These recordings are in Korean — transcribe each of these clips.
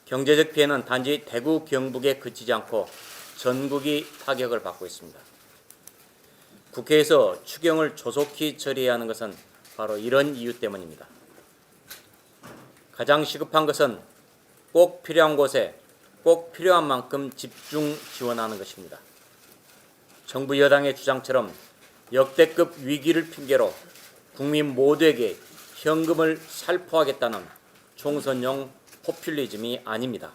경제적 피해는 단지 대구 경북에 그치지 않고 전국이 타격을 받고 있습니다. 국회에서 추경을 조속히 처리해야 하는 것은 바로 이런 이유 때문입니다. 가장 시급한 것은 꼭 필요한 곳에 꼭 필요한 만큼 집중 지원하는 것입니다. 정부 여당의 주장처럼 역대급 위기를 핑계로 국민 모두에게 현금을 살포하겠다는 총선용 포퓰리즘이 아닙니다.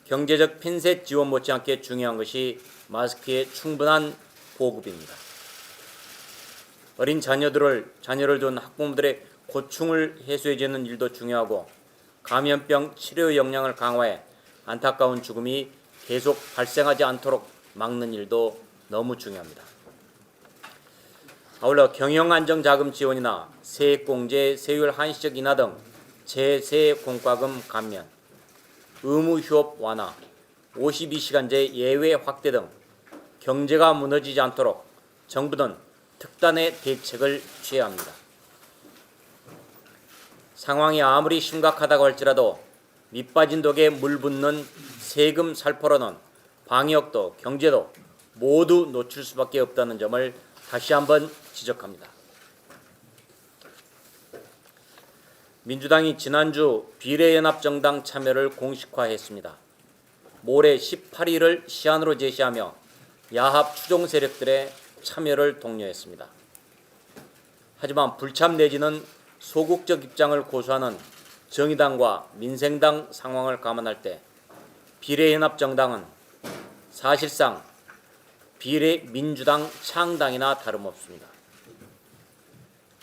경제적 핀셋 지원 못지않게 중요한 것이 마스크의 충분한 보급입니다. 어린 자녀를 둔 학부모들의 고충을 해소해주는 일도 중요하고 감염병 치료 역량을 강화해 안타까운 죽음이 계속 발생하지 않도록 막는 일도 너무 중요합니다. 아울러 경영안정자금 지원이나 세액공제, 세율 한시적 인하 등 제세 공과금 감면, 의무휴업 완화, 52시간제 예외 확대 등 경제가 무너지지 않도록 정부는 특단의 대책을 취해야 합니다. 상황이 아무리 심각하다고 할지라도 밑빠진 독에 물 붓는 세금 살포로는 방역도 경제도 모두 놓칠 수밖에 없다는 점을 다시 한번 지적합니다. 민주당이 지난주 비례연합정당 참여를 공식화했습니다. 모레 18일을 시한으로 제시하며 야합 추종 세력들의 참여를 독려했습니다. 하지만 불참 내지는 소극적 입장을 고수하는 정의당과 민생당 상황을 감안할 때 비례연합정당은 사실상 비례민주당 창당이나 다름없습니다.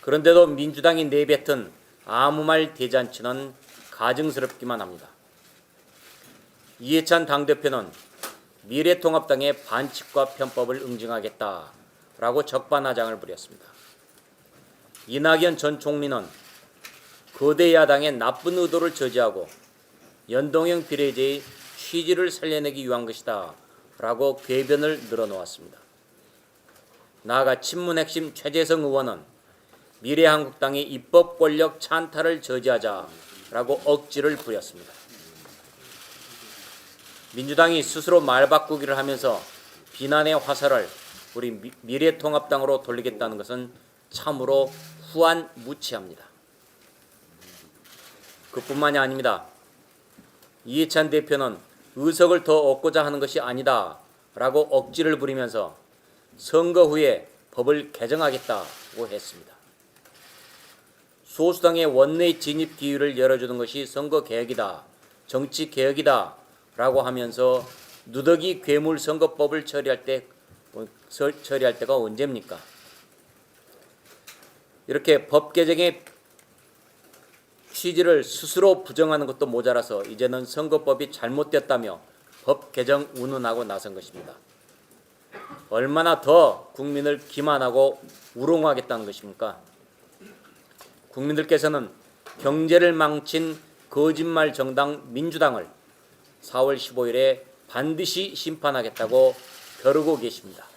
그런데도 민주당이 내뱉은 아무 말 대잔치는 가증스럽기만 합니다. 이해찬 당대표는 미래통합당의 반칙과 편법을 응징하겠다라고 적반하장을 부렸습니다. 이낙연 전 총리는 거대 야당의 나쁜 의도를 저지하고 연동형 비례제의 취지를 살려내기 위한 것이다 라고 궤변을 늘어놓았습니다. 나아가 친문 핵심 최재성 의원은 미래한국당의 입법 권력 찬탈을 저지하자라고 억지를 부렸습니다. 민주당이 스스로 말 바꾸기를 하면서 비난의 화살을 우리 미래통합당으로 돌리겠다는 것은 참으로 후안무치합니다. 그뿐만이 아닙니다. 이해찬 대표는 의석을 더 얻고자 하는 것이 아니다 라고 억지를 부리면서 선거 후에 법을 개정하겠다고 했습니다. 소수당의 원내 진입 기회를 열어주는 것이 선거개혁이다, 정치개혁이다 라고 하면서 누더기 괴물선거법을 처리할 때가 언제입니까? 이렇게 법 개정의 취지를 스스로 부정하는 것도 모자라서 이제는 선거법이 잘못됐다며 법 개정 운운하고 나선 것입니다. 얼마나 더 국민을 기만하고 우롱하겠다는 것입니까? 국민들께서는 경제를 망친 거짓말 정당 민주당을 4월 15일에 반드시 심판하겠다고 벼르고 계십니다.